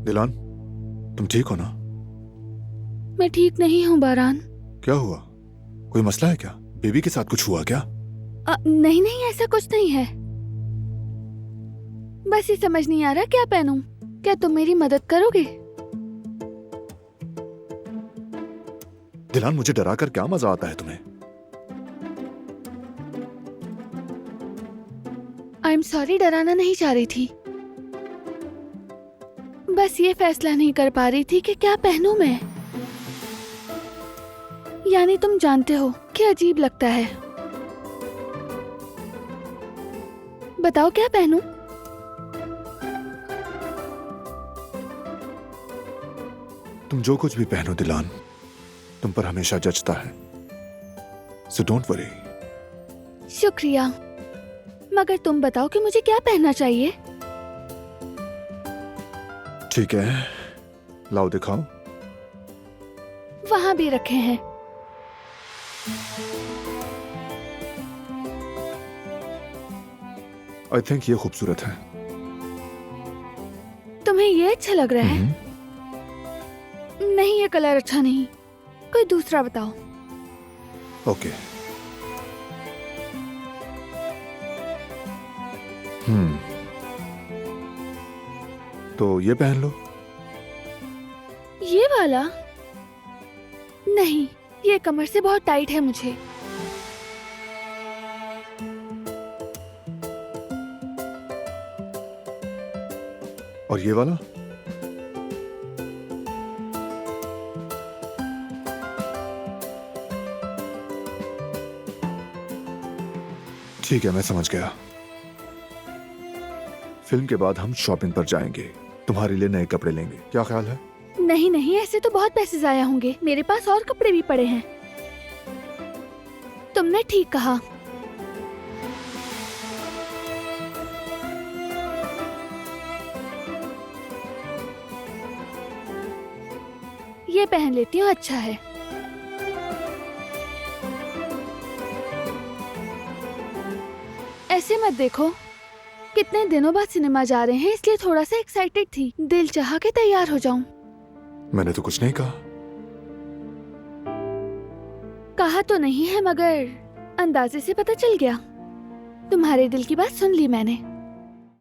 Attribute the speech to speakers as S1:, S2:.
S1: दिलान, तुम ठीक हो ना?
S2: मैं ठीक नहीं हूँ बारान।
S1: क्या हुआ? कोई मसला है क्या? बेबी के साथ कुछ हुआ क्या?
S2: नहीं नहीं, ऐसा कुछ नहीं है। बस ये समझ नहीं आ रहा क्या पहनूं। क्या तुम मेरी मदद करोगे?
S1: दिलान, मुझे डरा कर क्या मजा आता है तुम्हें?
S2: आई एम सॉरी, डराना नहीं चाह रही थी। बस ये फैसला नहीं कर पा रही थी कि क्या पहनूं मैं। यानी तुम जानते हो कि अजीब लगता है। बताओ क्या पहनूं?
S1: तुम जो कुछ भी पहनो दिलान, तुम पर हमेशा जचता है। So don't worry.
S2: शुक्रिया, मगर तुम बताओ कि मुझे क्या पहनना चाहिए।
S1: ठीक है, लाओ दिखाओ।
S2: वहां भी रखे हैं।
S1: आई थिंक ये खूबसूरत है।
S2: तुम्हें ये अच्छा लग रहा है? नहीं, ये कलर अच्छा नहीं। कोई दूसरा बताओ।
S1: ओके। तो ये पहन लो।
S2: ये वाला? नहीं, ये कमर से बहुत टाइट है मुझे।
S1: और ये वाला? ठीक है, मैं समझ गया। फिल्म के बाद हम शॉपिंग पर जाएंगे, तुम्हारे लिए नए कपड़े लेंगे, क्या ख्याल है?
S2: नहीं नहीं, ऐसे तो बहुत पैसे जाया होंगे। मेरे पास और कपड़े भी पड़े हैं। तुमने ठीक कहा। ये पहन लेती हूँ, अच्छा है। ऐसे मत देखो, कितने दिनों बाद सिनेमा जा रहे हैं, इसलिए थोड़ा सा एक्साइटेड थी। दिल चाहा के तैयार हो जाऊं।
S1: मैंने तो कुछ नहीं कहा।
S2: कहा तो नहीं है, मगर अंदाजे से पता चल गया। तुम्हारे दिल की बात सुन ली मैंने।